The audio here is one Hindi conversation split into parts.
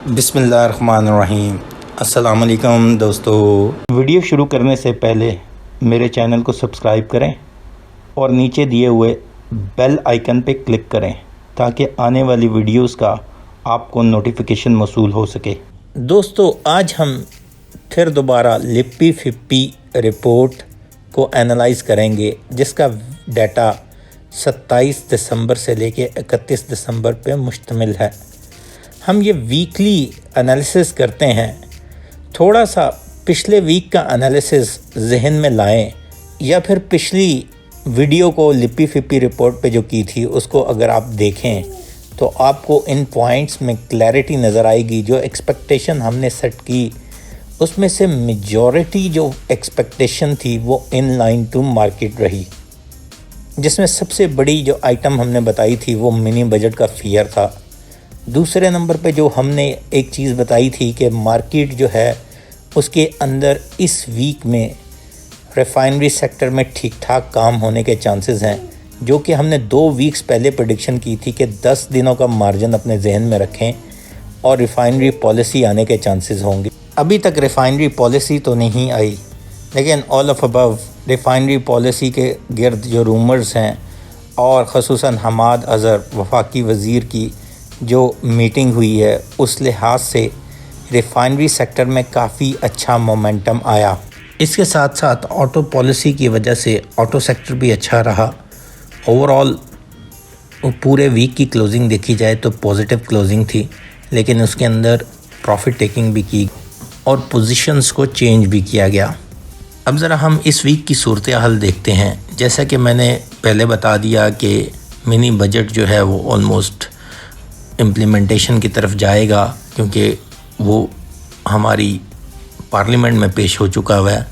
बिस्मिल्लाहिर्रहमानिर्रहीम। अस्सलाम वालेकुम दोस्तों। वीडियो शुरू करने से पहले मेरे चैनल को सब्सक्राइब करें और नीचे दिए हुए बेल आइकन पे क्लिक करें ताकि आने वाली वीडियोस का आपको नोटिफिकेशन मौसूल हो सके। दोस्तों, आज हम फिर दोबारा लिप्पी फिप्पी रिपोर्ट को एनालाइज़ करेंगे जिसका डाटा 27 दिसंबर से लेके 31 दिसंबर पे मुश्तमिल है। हम ये वीकली एनालिसिस करते हैं। थोड़ा सा पिछले वीक का एनालिसिस जहन में लाएं या फिर पिछली वीडियो को लिप्पी फिप्पी रिपोर्ट पे जो की थी उसको अगर आप देखें तो आपको इन पॉइंट्स में क्लैरिटी नज़र आएगी। जो एक्सपेक्टेशन हमने सेट की उसमें से मेजॉरिटी जो एक्सपेक्टेशन थी वो इन लाइन टू मार्केट रही, जिसमें सबसे बड़ी जो आइटम हमने बताई थी वो मिनी बजट का फियर था। दूसरे नंबर पे जो हमने एक चीज़ बताई थी कि मार्केट जो है उसके अंदर इस वीक में रिफाइनरी सेक्टर में ठीक ठाक काम होने के चांसेस हैं, जो कि हमने 2 वीक्स पहले प्रेडिक्शन की थी कि 10 दिनों का मार्जिन अपने जहन में रखें और रिफाइनरी पॉलिसी आने के चांसेस होंगे। अभी तक रिफाइनरी पॉलिसी तो नहीं आई, लेकिन all of above refinery policy के गिर्द जो रूमर्स हैं और ख़ुसूसन हमाद अज़हर वफाकी वज़ीर की जो मीटिंग हुई है उस लिहाज से रिफाइनरी सेक्टर में काफ़ी अच्छा मोमेंटम आया। इसके साथ साथ ऑटो पॉलिसी की वजह से ऑटो सेक्टर भी अच्छा रहा। ओवरऑल पूरे वीक की क्लोजिंग देखी जाए तो पॉजिटिव क्लोजिंग थी, लेकिन उसके अंदर प्रॉफिट टेकिंग भी की और पोजीशंस को चेंज भी किया गया। अब ज़रा हम इस वीक की सूरत हाल देखते हैं। जैसा कि मैंने पहले बता दिया कि मिनी बजट जो है वो ऑलमोस्ट इम्प्लीमेंटेशन की तरफ जाएगा, क्योंकि वो हमारी पार्लियामेंट में पेश हो चुका हुआ है।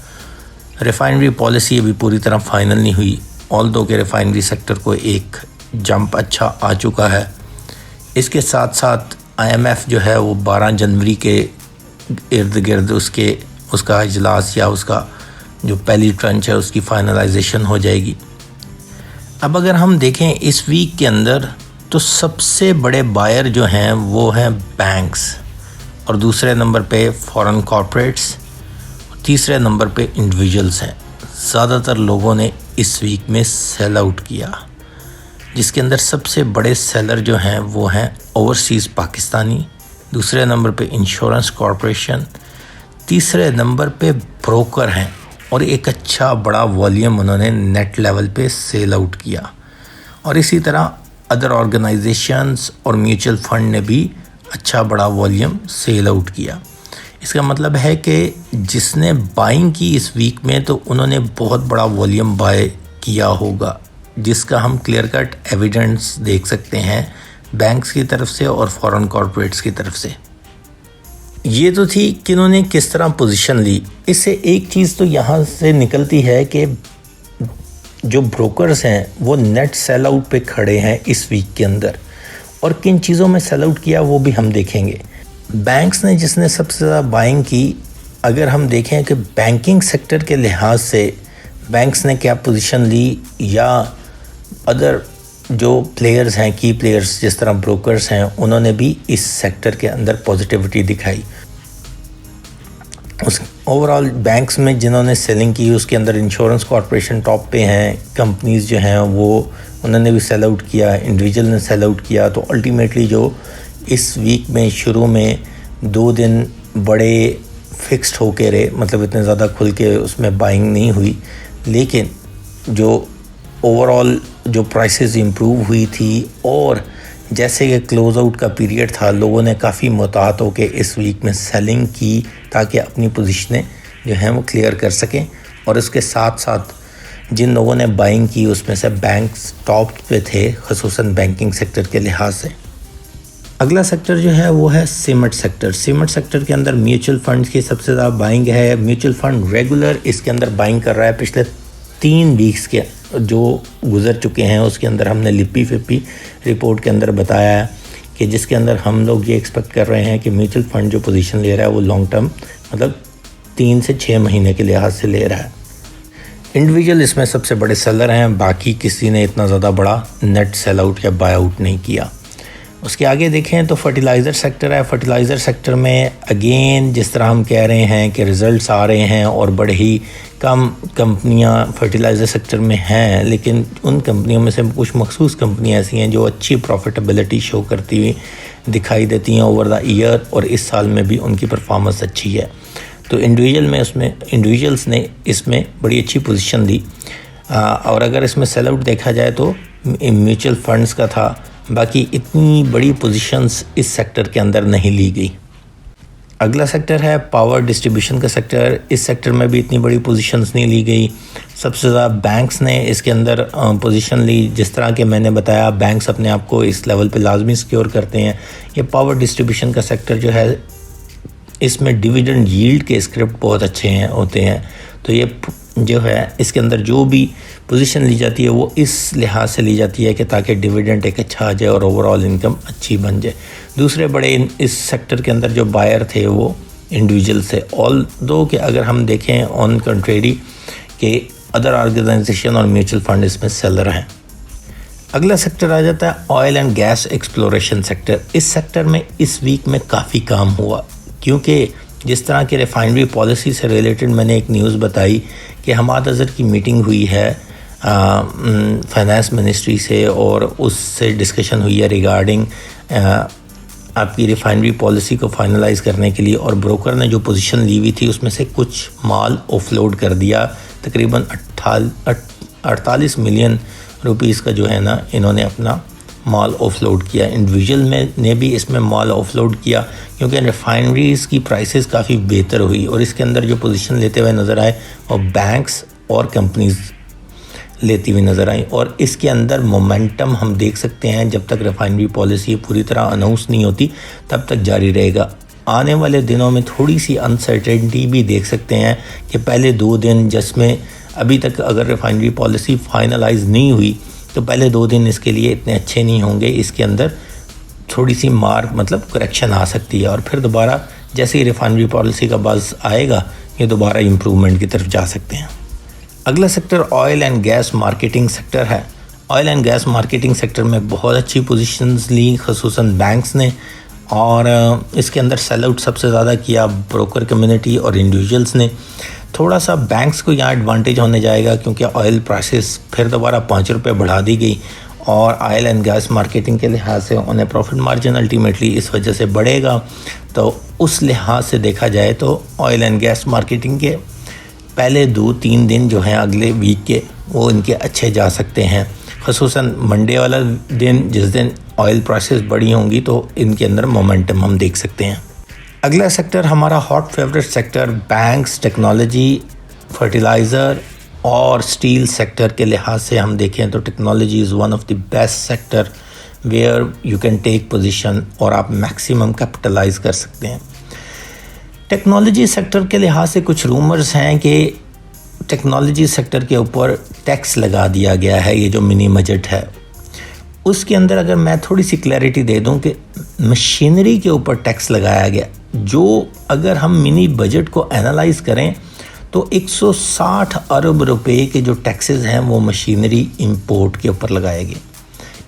रिफाइनरी पॉलिसी अभी पूरी तरह फाइनल नहीं हुई, ऑल्दो के रिफाइनरी सेक्टर को एक जंप अच्छा आ चुका है। इसके साथ साथ IMF जो है वो 12 जनवरी के इर्द गिर्द उसका इजलास या उसका जो पहली ट्रंच है उसकी फाइनलाइजेशन हो जाएगी। अब अगर हम देखें इस वीक के अंदर तो सबसे बड़े बायर जो हैं वो हैं बैंक्स, और दूसरे नंबर पे फॉरेन कॉर्पोरेट्स, तीसरे नंबर पे इंडिविजुअल्स हैं। ज़्यादातर लोगों ने इस वीक में सेल आउट किया, जिसके अंदर सबसे बड़े सेलर जो हैं वो हैं ओवरसीज़ पाकिस्तानी, दूसरे नंबर पे इंश्योरेंस कॉरपोरेशन, तीसरे नंबर पे ब्रोकर हैं और एक अच्छा बड़ा वॉल्यूम उन्होंने नेट लेवल पे सेल आउट किया। और इसी तरह अदर ऑर्गेनाइजेशंस और म्यूचुअल फंड ने भी अच्छा बड़ा वॉल्यूम सेल आउट किया। इसका मतलब है कि जिसने बाइंग की इस वीक में तो उन्होंने बहुत बड़ा वॉल्यूम बाय किया होगा, जिसका हम क्लियर कट एविडेंस देख सकते हैं बैंक्स की तरफ से और फॉरेन कॉर्पोरेट्स की तरफ से। ये तो थी कि उन्होंने किस तरह पोजीशन ली। इससे एक चीज़ तो यहाँ से निकलती है कि जो ब्रोकर्स हैं वो नेट सेल आउट पे खड़े हैं इस वीक के अंदर, और किन चीज़ों में सेल आउट किया वो भी हम देखेंगे। बैंक्स ने जिसने सबसे ज़्यादा बाइंग की, अगर हम देखें कि बैंकिंग सेक्टर के लिहाज से बैंक्स ने क्या पोजीशन ली, या अदर जो प्लेयर्स हैं की प्लेयर्स जिस तरह ब्रोकर्स हैं उन्होंने भी इस सेक्टर के अंदर पॉजिटिविटी दिखाई। उस ओवरऑल बैंक्स में जिन्होंने सेलिंग की उसके अंदर इंश्योरेंस कॉरपोरेशन टॉप पे हैं, कंपनीज़ जो हैं वो उन्होंने भी सेल आउट किया, इंडिविजुअल ने सेल आउट किया। तो अल्टीमेटली जो इस वीक में शुरू में 2 दिन बड़े फिक्स्ड होके रहे, मतलब इतने ज़्यादा खुल के उसमें बाइंग नहीं हुई, लेकिन जो ओवरऑल जो प्राइसेस इंप्रूव हुई थी और जैसे कि क्लोज आउट का पीरियड था, लोगों ने काफ़ी मुताहत होकर इस वीक में सेलिंग की ताकि अपनी पोजीशनें जो हैं वो क्लियर कर सकें। और इसके साथ साथ जिन लोगों ने बाइंग की उसमें से बैंक्स टॉप पे थे, ख़ुसूसन बैंकिंग सेक्टर के लिहाज से। अगला सेक्टर जो है वो है सीमेंट सेक्टर। सीमेंट सेक्टर के अंदर म्यूचुअल फंड्स की सबसे ज़्यादा बाइंग है। म्यूचुअल फंड रेगुलर इसके अंदर बाइंग कर रहा है। पिछले 3 वीक्स के जो गुज़र चुके हैं उसके अंदर हमने लिप्पी फिप्पी रिपोर्ट के अंदर बताया है कि जिसके अंदर हम लोग ये एक्सपेक्ट कर रहे हैं कि म्यूचुअल फंड जो पोजीशन ले रहा है वो लॉन्ग टर्म मतलब 3 से 6 महीने के लिहाज से ले रहा है। इंडिविजुअल इसमें सबसे बड़े सेलर हैं, बाकी किसी ने इतना ज़्यादा बड़ा नेट सेल आउट या बाय आउट नहीं किया। उसके आगे देखें तो फर्टिलाइज़र सेक्टर है। फर्टिलाइज़र सेक्टर में अगेन जिस तरह हम कह रहे हैं कि रिज़ल्ट्स आ रहे हैं और बड़े ही कम कंपनियां फर्टिलाइज़र सेक्टर में हैं, लेकिन उन कंपनियों में से कुछ मखसूस कंपनियां ऐसी हैं जो अच्छी प्रॉफिटेबिलिटी शो करती हुई दिखाई देती हैं ओवर द ईयर, और इस साल में भी उनकी परफॉर्मेंस अच्छी है। तो इंडिविजुअल्स ने इसमें बड़ी अच्छी पोजीशन ली। और अगर इसमें सेल आउट देखा जाए तो म्यूचुअल फंड्स का था, बाकी इतनी बड़ी पोजीशंस इस सेक्टर के अंदर नहीं ली गई। अगला सेक्टर है पावर डिस्ट्रीब्यूशन का सेक्टर। इस सेक्टर में भी इतनी बड़ी पोजीशंस नहीं ली गई। सबसे ज़्यादा बैंक्स ने इसके अंदर पोजीशन ली। जिस तरह के मैंने बताया, बैंक्स अपने आप को इस लेवल पे लाजमी सिक्योर करते हैं। ये पावर डिस्ट्रीब्यूशन का सेक्टर जो है, इसमें डिविडेंड यील्ड के स्क्रिप्ट बहुत अच्छे होते हैं। तो ये जो है इसके अंदर जो भी पोजीशन ली जाती है वो इस लिहाज से ली जाती है कि ताकि डिविडेंड एक अच्छा आ जाए और ओवरऑल इनकम अच्छी बन जाए। दूसरे बड़े इस सेक्टर के अंदर जो बायर थे वो इंडिविजुअल थे, ऑल दो कि अगर हम देखें ऑन कंट्रेरी के अदर ऑर्गेनाइजेशन और म्यूचुअल फंड इसमें सेलर हैं। अगला सेक्टर आ जाता है oil and gas exploration sector. इस सेक्टर में इस वीक में काफ़ी काम हुआ, क्योंकि जिस तरह की रिफाइनरी पॉलिसी से रिलेटेड मैंने एक न्यूज़ बताई कि हमाद अज़हर की मीटिंग हुई है फाइनेंस मिनिस्ट्री से, और उससे डिस्कशन हुई है रिगार्डिंग आपकी रिफाइनरी पॉलिसी को फाइनलाइज़ करने के लिए, और ब्रोकर ने जो पोजीशन ली हुई थी उसमें से कुछ माल ऑफलोड कर दिया। तकरीबन 48 मिलियन रुपीस का जो है ना, इन्होंने अपना माल ऑफलोड किया। इंडिविजुअल ने भी इसमें माल ऑफलोड किया, क्योंकि रिफाइनरीज़ की प्राइसेस काफ़ी बेहतर हुई, और इसके अंदर जो पोजीशन लेते हुए नज़र आए और बैंक्स और कंपनीज़ लेती हुई नज़र आई। और इसके अंदर मोमेंटम हम देख सकते हैं, जब तक रिफाइनरी पॉलिसी पूरी तरह अनाउंस नहीं होती तब तक जारी रहेगा। आने वाले दिनों में थोड़ी सी अनसर्टेनिटी भी देख सकते हैं कि पहले 2 दिन, जिसमें अभी तक अगर रिफाइनरी पॉलिसी फाइनलाइज नहीं हुई तो पहले 2 दिन इसके लिए इतने अच्छे नहीं होंगे। इसके अंदर थोड़ी सी मतलब करेक्शन आ सकती है, और फिर दोबारा जैसे ही रिफाइनरी पॉलिसी का बज़ आएगा ये दोबारा इम्प्रूवमेंट की तरफ जा सकते हैं। अगला sector oil and gas marketing sector है। Oil and gas marketing sector में बहुत अच्छी पोजीशंस ली ख़ुसूसन बैंक्स ने, और इसके अंदर सेल आउट सबसे ज़्यादा किया ब्रोकर कम्युनिटी और इंडिविजुअल्स ने। थोड़ा सा बैंक्स को यहाँ एडवांटेज होने जाएगा, क्योंकि ऑयल प्राइसेस फिर दोबारा 5 रुपये बढ़ा दी गई, और ऑयल एंड गैस मार्केटिंग के लिहाज से उन्हें प्रॉफिट मार्जिन अल्टीमेटली इस वजह से बढ़ेगा। तो उस लिहाज से देखा जाए तो ऑयल एंड गैस मार्केटिंग के पहले 2-3 दिन जो हैं अगले वीक के, वो इनके अच्छे जा सकते हैं। ख़ुसूसन मंडे वाला दिन, जिस दिन ऑयल प्राइसेस बढ़ी होंगी, तो इनके अंदर मोमेंटम हम देख सकते हैं। अगला सेक्टर हमारा hot favourite sector banks, technology, fertiliser और स्टील सेक्टर के लिहाज से हम देखें तो technology is one of the best sector where you can take position, और आप मैक्सिमम कैपिटलाइज कर सकते हैं। टेक्नोलॉजी सेक्टर के लिहाज से कुछ रूमर्स हैं कि टेक्नोलॉजी सेक्टर के ऊपर टैक्स लगा दिया गया है। ये जो मिनी बजट है उसके अंदर अगर मैं थोड़ी सी क्लैरिटी दे दूं कि मशीनरी के ऊपर टैक्स लगाया गया, जो अगर हम मिनी बजट को एनालाइज करें तो 160 अरब रुपए के जो टैक्सेस हैं वो मशीनरी इंपोर्ट के ऊपर लगाए गए।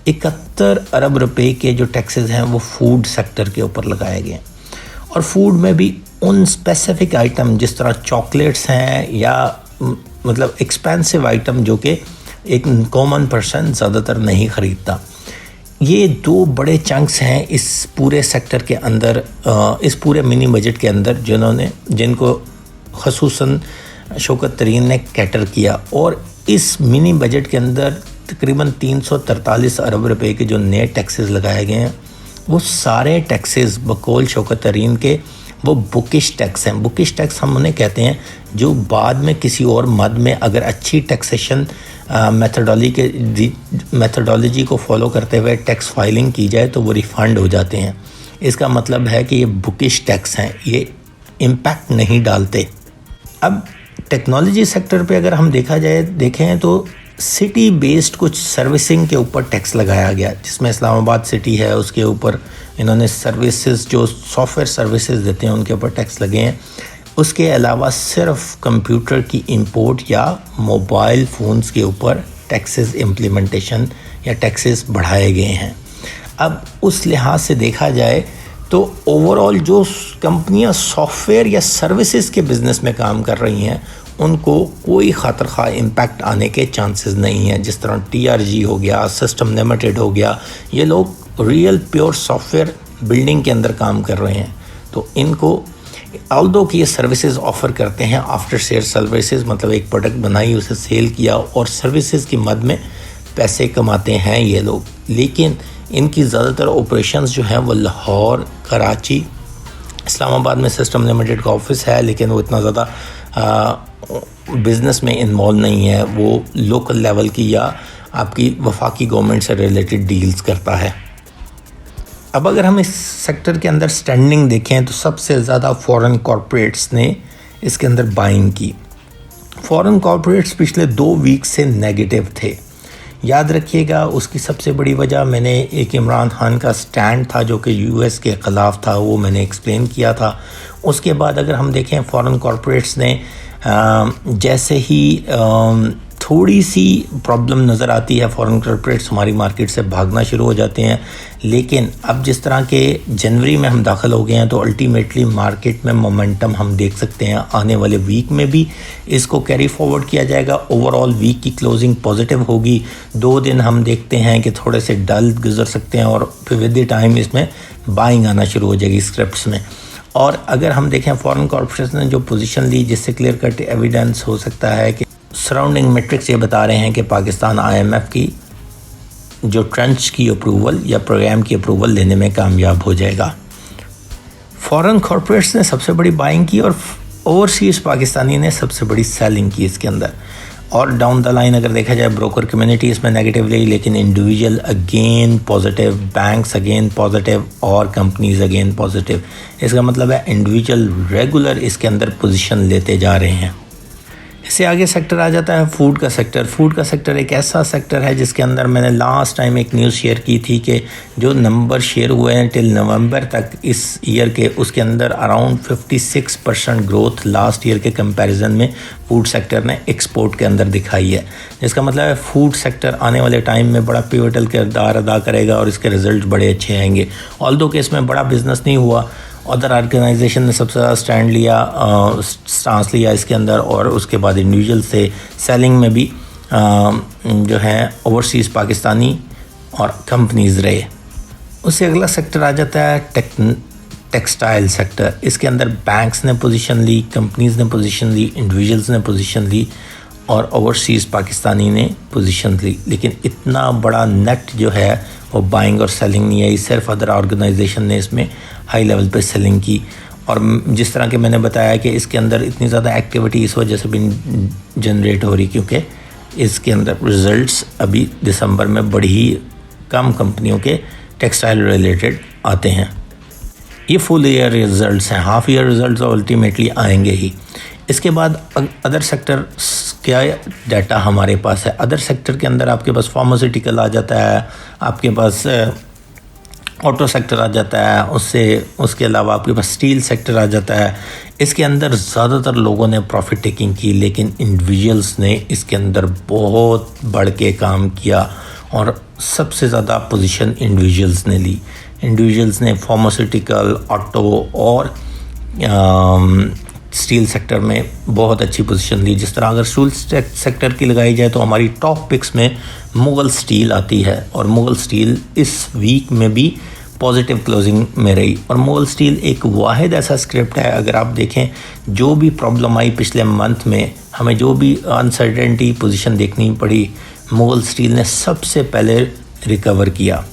71 अरब रुपए के जो टैक्सेस हैं वो फूड सेक्टर के ऊपर लगाए गए, और फूड में भी उन स्पेसिफिक आइटम जिस तरह चॉकलेट्स हैं या मतलब एक्सपेंसिव आइटम जो कि एक कॉमन पर्सन ज़्यादातर नहीं ख़रीदता। ये 2 बड़े चंक्स हैं इस पूरे सेक्टर के अंदर, इस पूरे मिनी बजट के अंदर, जिनको ख़ुसूसन शौकत तरीन ने कैटर किया। और इस मिनी बजट के अंदर तकरीबन 343 अरब रुपए के जो नए टैक्सेस लगाए गए हैं, वो सारे टैक्सेस बकौल शौकत तरीन के वो बुकिश टैक्स हैं। बुकिश टैक्स हम उन्हें कहते हैं जो बाद में किसी और मद में अगर अच्छी टैक्सेशन मेथडोलॉजी को फॉलो करते हुए टैक्स फाइलिंग की जाए तो वो रिफ़ंड हो जाते हैं। इसका मतलब है कि ये बुकिश टैक्स हैं, ये इम्पैक्ट नहीं डालते। अब टेक्नोलॉजी सेक्टर पे अगर हम देखें तो सिटी बेस्ड कुछ सर्विसिंग के ऊपर टैक्स लगाया गया, जिसमें इस्लामाबाद सिटी है उसके ऊपर इन्होंने सर्विसेज जो सॉफ्टवेयर सर्विसेज देते हैं उनके ऊपर टैक्स लगे हैं। उसके अलावा सिर्फ कंप्यूटर की इंपोर्ट या मोबाइल फ़ोन्स के ऊपर टैक्सेस इम्प्लीमेंटेशन या टैक्सेस बढ़ाए गए हैं। अब उस लिहाज से देखा जाए तो ओवरऑल जो कंपनियां सॉफ्टवेयर या सर्विसेज के बिज़नेस में काम कर रही हैं उनको कोई खातर खा इम्पैक्ट आने के चांसेस नहीं हैं। जिस तरह TRG हो गया, सिस्टम लिमिटेड हो गया, ये लोग रियल प्योर सॉफ्टवेयर बिल्डिंग के अंदर काम कर रहे हैं, तो इनको ऑल्दो कि ये सर्विसेज ऑफ़र करते हैं, आफ्टर सेल सर्विसेज, मतलब एक प्रोडक्ट बनाई उसे सेल किया और सर्विसेज की मद में पैसे कमाते हैं ये लोग। लेकिन इनकी ज़्यादातर ऑपरेशंस जो हैं वो लाहौर, कराची, इस्लामाबाद में सिस्टम लिमिटेड का ऑफिस है, लेकिन वो इतना ज़्यादा बिज़नेस में इन्वॉल्व नहीं है। वो लोकल लेवल की या आपकी वफाकी गवर्नमेंट से रिलेटेड डील्स करता है। अब अगर हम इस सेक्टर के अंदर स्टैंडिंग देखें तो सबसे ज़्यादा फॉरेन कॉरपोरेट्स ने इसके अंदर बाइंग की। फॉरेन कॉरपोरेट्स पिछले 2 वीक से नेगेटिव थे। याद रखिएगा, उसकी सबसे बड़ी वजह मैंने एक इमरान खान का स्टैंड था जो कि US के ख़िलाफ़ था, वो मैंने एक्सप्लेन किया था। उसके बाद अगर हम देखें फॉरेन कॉरपोरेट्स ने जैसे ही थोड़ी सी प्रॉब्लम नज़र आती है, फॉरेन कॉरपोरेट्स हमारी मार्केट से भागना शुरू हो जाते हैं। लेकिन अब जिस तरह के जनवरी में हम दाखिल हो गए हैं तो अल्टीमेटली मार्केट में मोमेंटम हम देख सकते हैं। आने वाले वीक में भी इसको कैरी फॉरवर्ड किया जाएगा। ओवरऑल वीक की क्लोजिंग पॉजिटिव होगी। 2 दिन हम देखते हैं कि थोड़े से डल गुजर सकते हैं और फिर विद द टाइम इसमें बाइंग आना शुरू हो जाएगी स्क्रिप्ट्स में। और अगर हम देखें फॉरेन कॉरपोरेट्स ने जो पोजीशन ली, जिससे क्लियर कट एविडेंस हो सकता है कि सराउंडिंग मैट्रिक्स ये बता रहे हैं कि पाकिस्तान IMF की जो ट्रंच की अप्रूवल या प्रोग्राम की अप्रूवल लेने में कामयाब हो जाएगा। फॉरेन कॉरपोरेट्स ने सबसे बड़ी बाइंग की और ओवरसीज़ पाकिस्तानी ने सबसे बड़ी सेलिंग की इसके अंदर। और डाउन द लाइन अगर देखा जाए ब्रोकर कम्युनिटी इसमें नेगेटिवली, लेकिन individual again positive, banks again positive और कंपनीज अगेन पॉजिटिव। इसका मतलब है इंडिविजुअल रेगुलर इसके अंदर पोजीशन लेते जा रहे हैं। इससे आगे सेक्टर आ जाता है फूड का सेक्टर। फूड का सेक्टर एक ऐसा सेक्टर है जिसके अंदर मैंने लास्ट टाइम एक न्यूज़ शेयर की थी कि जो नंबर शेयर हुए हैं टिल नवंबर तक इस ईयर के, उसके अंदर अराउंड 56% ग्रोथ लास्ट ईयर के कंपैरिजन में फूड सेक्टर ने एक्सपोर्ट के अंदर दिखाई है। जिसका मतलब है फूड सेक्टर आने वाले टाइम में बड़ा पिवटल किरदार अदा करेगा और इसके रिजल्ट बड़े अच्छे आएंगे। ऑल्दो कि इसमें बड़ा बिजनेस नहीं हुआ, अदर ऑर्गेनाइजेशन ने सबसे ज़्यादा स्टांस लिया इसके अंदर, और उसके बाद इंडिविजुअल से सेलिंग में भी जो है ओवरसीज़ पाकिस्तानी और कंपनीज़ रहे। उससे अगला सेक्टर आ जाता है टेक्सटाइल सेक्टर। इसके अंदर बैंक्स ने पोजीशन ली, कंपनीज़ ने पोजीशन ली, इंडिविजुअल्स ने पोजीशन ली और ओवरसीज़ पाकिस्तानी ने पोजीशन ली। लेकिन इतना बड़ा नेट जो है वो बाइंग और सेलिंग नहीं आई, सिर्फ अदर ऑर्गेनाइजेशन ने इसमें हाई लेवल पे सेलिंग की। और जिस तरह के मैंने बताया कि इसके अंदर इतनी ज़्यादा एक्टिविटी इस वजह से भी जनरेट हो रही क्योंकि इसके अंदर रिज़ल्ट्स अभी दिसंबर में बड़ी ही कम कंपनियों के टेक्सटाइल रिलेटेड आते हैं। ये फुल ईयर रिज़ल्ट्स हैं, हाफ ईयर रिज़ल्ट्स अल्टीमेटली आएंगे ही। इसके बाद अदर सेक्टर क्या डाटा हमारे पास है। अदर सेक्टर के अंदर आपके पास फार्मास्यूटिकल आ जाता है, आपके पास ऑटो सेक्टर आ जाता है, उसके अलावा आपके पास स्टील सेक्टर आ जाता है। इसके अंदर ज़्यादातर लोगों ने प्रॉफिट टेकिंग की, लेकिन इंडिविजुअल्स ने इसके अंदर बहुत बढ़ के काम किया और सबसे ज़्यादा पोजीशन इंडिविजुअल्स ने ली। इंडिविजुअल्स ने फार्मास्यूटिकल, ऑटो और स्टील सेक्टर में बहुत अच्छी पोजीशन ली। जिस तरह अगर स्टील सेक्टर की लगाई जाए तो हमारी टॉप पिक्स में मुगल स्टील आती है और मुगल स्टील इस वीक में भी पॉजिटिव क्लोजिंग में रही। और मुगल स्टील एक वाहिद ऐसा स्क्रिप्ट है, अगर आप देखें जो भी प्रॉब्लम आई पिछले मंथ में, हमें जो भी अनसर्टेनिटी पोजीशन देखनी पड़ी, मुगल स्टील ने सबसे पहले रिकवर किया।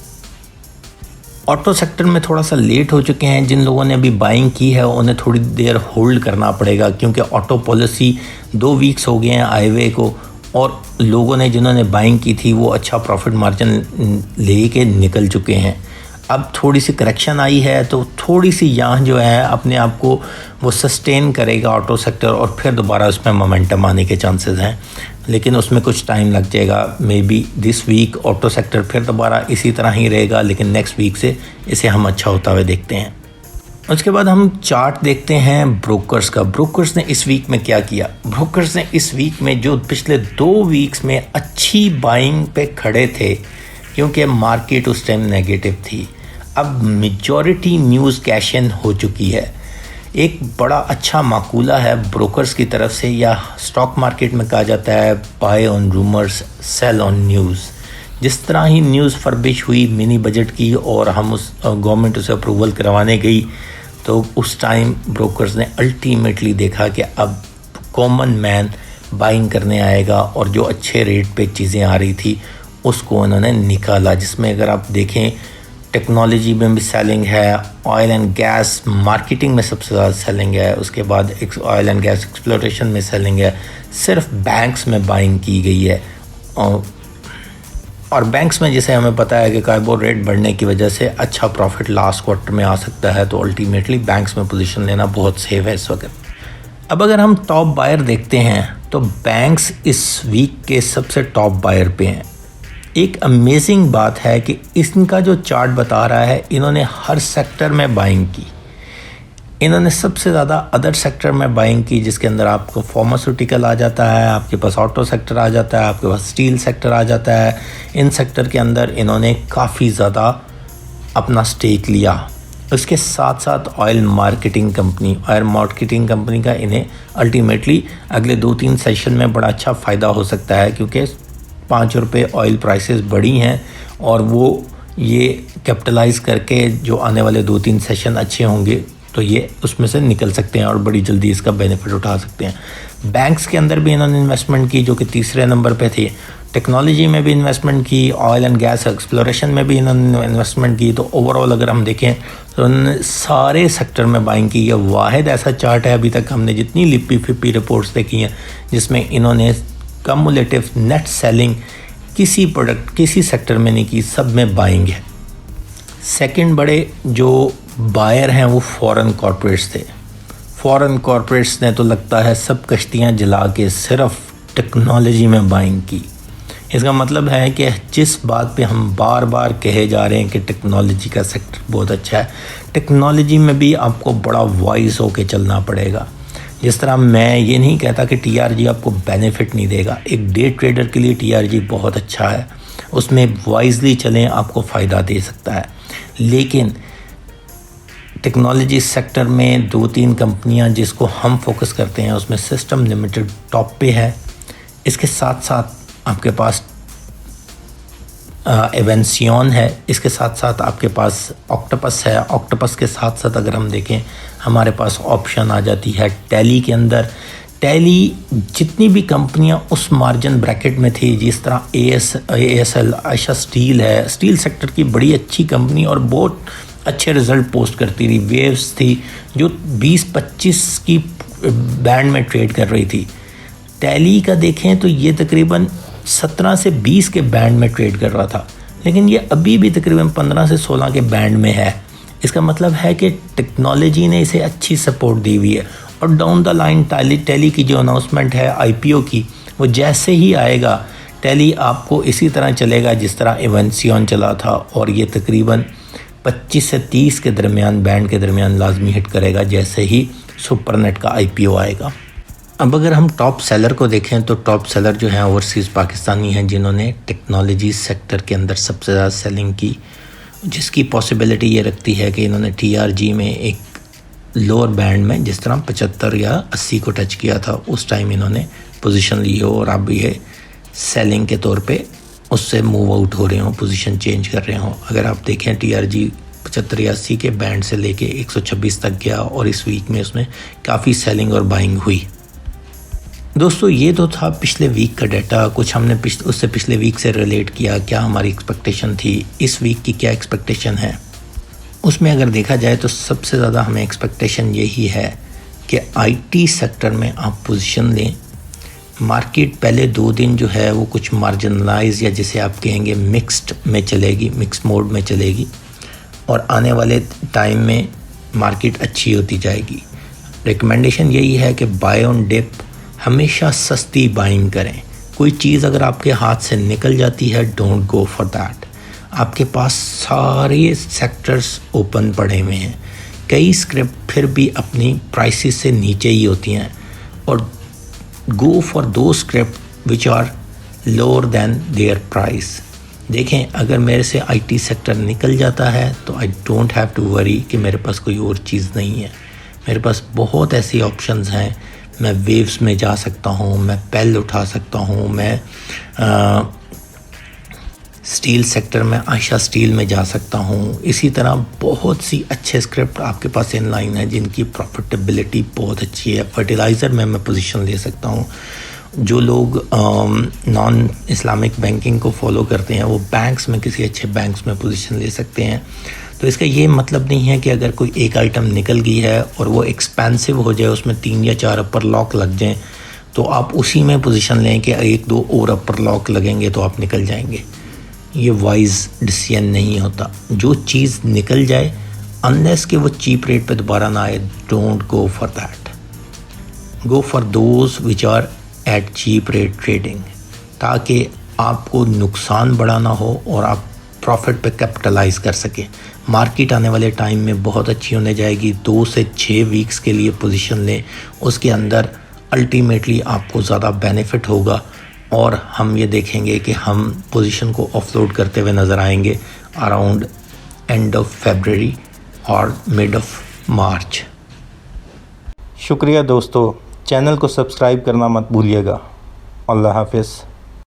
ऑटो सेक्टर में थोड़ा सा लेट हो चुके हैं। जिन लोगों ने अभी बाइंग की है उन्हें थोड़ी देर होल्ड करना पड़ेगा क्योंकि ऑटो पॉलिसी 2 वीक्स हो गए हैं आए हुए को, और लोगों ने जिन्होंने बाइंग की थी वो अच्छा प्रॉफिट मार्जिन ले के निकल चुके हैं। अब थोड़ी सी करेक्शन आई है तो थोड़ी सी यहाँ जो है अपने आप को वो सस्टेन करेगा ऑटो सेक्टर और फिर दोबारा उसमें मोमेंटम आने के चांसेस हैं, लेकिन उसमें कुछ टाइम लग जाएगा। Maybe this week auto sector फिर दोबारा इसी तरह ही रहेगा, लेकिन नेक्स्ट वीक से इसे हम अच्छा होता हुआ देखते हैं। उसके बाद हम चार्ट देखते हैं ब्रोकर्स का। ब्रोकर्स ने इस वीक में क्या किया? ब्रोकर्स ने इस वीक में जो पिछले 2 वीक्स में अच्छी बाइंग पे खड़े थे क्योंकि मार्केट उस टाइम नेगेटिव थी। अब मेजॉरिटी न्यूज़ कैश इन हो चुकी है। एक बड़ा अच्छा माकूला है ब्रोकर्स की तरफ से, या स्टॉक मार्केट में कहा जाता है buy on rumours sell on news. जिस तरह ही न्यूज़ फर्बिश हुई मिनी बजट की और हम उस गवर्नमेंट उसे अप्रूवल करवाने गई, तो उस टाइम ब्रोकर्स ने अल्टीमेटली देखा कि अब कॉमन मैन बाइंग करने आएगा, और जो अच्छे रेट पे चीज़ें आ रही थी उसको उन्होंने निकाला। जिसमें अगर आप देखें टेक्नोलॉजी में भी सेलिंग है, ऑयल एंड गैस मार्केटिंग में सबसे ज़्यादा सेलिंग है, उसके बाद ऑयल एंड गैस एक्सप्लोरेशन में सेलिंग है, सिर्फ बैंक्स में बाइंग की गई है। और बैंक्स में जैसे हमें पता है कि कार्बोर रेट बढ़ने की वजह से अच्छा प्रॉफिट लास्ट क्वार्टर में आ सकता है, तो अल्टीमेटली बैंक्स में पोजीशन लेना बहुत सेफ है इस वक्त। अब अगर हम टॉप बायर देखते हैं तो बैंक्स इस वीक के सबसे टॉप बायर पे हैं। एक अमेजिंग बात है कि इनका जो चार्ट बता रहा है, इन्होंने हर सेक्टर में बाइंग की। इन्होंने सबसे ज़्यादा अदर सेक्टर में बाइंग की, जिसके अंदर आपको फार्मास्यूटिकल आ जाता है, आपके पास ऑटो सेक्टर आ जाता है, आपके पास स्टील सेक्टर आ जाता है। इन सेक्टर के अंदर इन्होंने काफ़ी ज़्यादा अपना स्टेक लिया। उसके साथ साथ ऑयल मार्केटिंग कंपनी का इन्हें अल्टीमेटली अगले 2-3 सेशन में बड़ा अच्छा फ़ायदा हो सकता है, क्योंकि 5 रुपये ऑयल प्राइसेस बढ़ी हैं और वो ये कैपिटलाइज़ करके जो आने वाले 2-3 सेशन अच्छे होंगे तो ये उसमें से निकल सकते हैं और बड़ी जल्दी इसका बेनिफिट उठा सकते हैं। बैंक्स के अंदर भी इन्होंने इन्वेस्टमेंट की, जो कि तीसरे नंबर पे थी। टेक्नोलॉजी में भी इन्वेस्टमेंट की, ऑयल एंड गैस एक्सप्लोरेशन में भी इन्होंने इन्वेस्टमेंट की। तो ओवरऑल अगर हम देखें तो इन्होंने सारे सेक्टर में बाइंग की। यह वाहिद ऐसा चार्ट है अभी तक हमने जितनी लिप्पी फिप्पी रिपोर्ट्स देखी हैं जिसमें इन्होंने कम्युलेटिव नेट सेलिंग किसी प्रोडक्ट किसी सेक्टर में नहीं की, सब में बाइंग है। सेकंड बड़े जो बायर हैं वो फॉरेन कॉर्पोरेट्स थे। फॉरेन कॉर्पोरेट्स ने तो लगता है सब कश्तियां जला के सिर्फ टेक्नोलॉजी में बाइंग की। इसका मतलब है कि जिस बात पे हम बार बार कहे जा रहे हैं कि टेक्नोलॉजी का सेक्टर बहुत अच्छा है, टेक्नोलॉजी में भी आपको बड़ा वाइज होके चलना पड़ेगा। जिस तरह मैं ये नहीं कहता कि टीआरजी आपको बेनिफिट नहीं देगा, एक डे ट्रेडर के लिए टीआरजी बहुत अच्छा है, उसमें वाइजली चलें आपको फ़ायदा दे सकता है। लेकिन टेक्नोलॉजी सेक्टर में 2-3 कंपनियां जिसको हम फोकस करते हैं उसमें सिस्टम लिमिटेड टॉप पे है। इसके साथ साथ आपके पास एवेंसियन है, इसके साथ साथ आपके पास ऑक्टोपस है। ऑक्टोपस के साथ साथ अगर हम देखें हमारे पास ऑप्शन आ जाती है टैली के अंदर। टैली जितनी भी कंपनियां उस मार्जिन ब्रैकेट में थी, जिस तरह ASL आयशा स्टील है, स्टील सेक्टर की बड़ी अच्छी कंपनी और बहुत अच्छे रिज़ल्ट पोस्ट करती रही। वेव्स थी जो 20-25 की बैंड में ट्रेड कर रही थी। टैली का देखें तो ये तकरीबन 17 से 20 के बैंड में ट्रेड कर रहा था, लेकिन ये अभी भी तकरीबन 15 से 16 के बैंड में है। इसका मतलब है कि टेक्नोलॉजी ने इसे अच्छी सपोर्ट दी हुई है। और डाउन द लाइन टैली की जो अनाउंसमेंट है IPO की, वो जैसे ही आएगा टैली आपको इसी तरह चलेगा जिस तरह एवेंसियन चला था, और ये तकरीबन 25 से 30 के दरमियान बैंड के दरमियान लाजमी हिट करेगा जैसे ही सुपरनेट का IPO आएगा। अब अगर हम टॉप सेलर को देखें तो टॉप सेलर जो हैं ओवरसीज़ पाकिस्तानी हैं, जिन्होंने टेक्नोलॉजी सेक्टर के अंदर सबसे ज़्यादा सेलिंग की, जिसकी पॉसिबिलिटी ये रखती है कि इन्होंने TRG में एक लोअर बैंड में जिस तरह 75 या 80 को टच किया था उस टाइम इन्होंने पोजीशन ली हो, और अब ये सेलिंग के तौर पे उससे मूव आउट हो रहे हो, पोजीशन चेंज कर रहे हो। अगर आप देखें TRG 75 या 80 के बैंड से लेके 126 तक गया और इस वीक में उसमें काफ़ी सेलिंग और बाइंग हुई। दोस्तों ये तो था पिछले वीक का डाटा, कुछ हमने उससे पिछले वीक से रिलेट किया, क्या हमारी एक्सपेक्टेशन थी, इस वीक की क्या एक्सपेक्टेशन है। उसमें अगर देखा जाए तो सबसे ज़्यादा हमें एक्सपेक्टेशन यही है कि IT सेक्टर में आप पोजीशन लें। मार्केट पहले 2 दिन जो है वो कुछ मार्जिनलाइज या जिसे आप कहेंगे मिक्स्ड में चलेगी, मिक्स मोड में चलेगी, और आने वाले टाइम में मार्केट अच्छी होती जाएगी। रिकमेंडेशन यही है कि बाय ऑन डिप हमेशा सस्ती बाइंग करें। कोई चीज़ अगर आपके हाथ से निकल जाती है, डोंट गो फॉर दैट। आपके पास सारे सेक्टर्स ओपन पड़े हुए हैं, कई स्क्रिप्ट फिर भी अपनी प्राइसेस से नीचे ही होती हैं, और गो फॉर दो script which are lower than their price. देखें, अगर मेरे से आईटी सेक्टर निकल जाता है तो I don't have to worry कि मेरे पास कोई और चीज़ नहीं है। मेरे पास बहुत ऐसी ऑप्शंस हैं। मैं वेव्स में जा सकता हूँ, मैं पेल उठा सकता हूँ, मैं स्टील सेक्टर में आयशा स्टील में जा सकता हूँ। इसी तरह बहुत सी अच्छे स्क्रिप्ट आपके पास इन लाइन है जिनकी प्रॉफिटेबिलिटी बहुत अच्छी है। फर्टिलाइज़र में मैं पोजीशन ले सकता हूँ। जो लोग नॉन इस्लामिक बैंकिंग को फॉलो करते हैं वो बैंक्स में, किसी अच्छे बैंक्स में पोजीशन ले सकते हैं। तो इसका ये मतलब नहीं है कि अगर कोई एक आइटम निकल गई है और वो एक्सपेंसिव हो जाए, उसमें 3 या 4 अपर लॉक लग जाएं, तो आप उसी में पोजीशन लें कि 1-2 और अपर लॉक लगेंगे तो आप निकल जाएंगे। ये वाइज डिसीजन नहीं होता। जो चीज़ निकल जाए, अनलेस कि वो चीप रेट पे दोबारा ना आए, don't go for that. Go for those which are at cheap rate trading, ताकि आपको नुकसान बड़ा ना हो और आप प्रॉफिट पे कैपिटलाइज कर सकें। मार्केट आने वाले टाइम में बहुत अच्छी होने जाएगी। 2 से 6 वीक्स के लिए पोजीशन लें, उसके अंदर अल्टीमेटली आपको ज़्यादा बेनिफिट होगा और हम ये देखेंगे कि हम पोजीशन को ऑफलोड करते हुए नज़र आएंगे अराउंड एंड ऑफ फरवरी और मिड ऑफ मार्च। शुक्रिया दोस्तों, चैनल को सब्सक्राइब करना मत भूलिएगा। अल्लाह हाफिज़।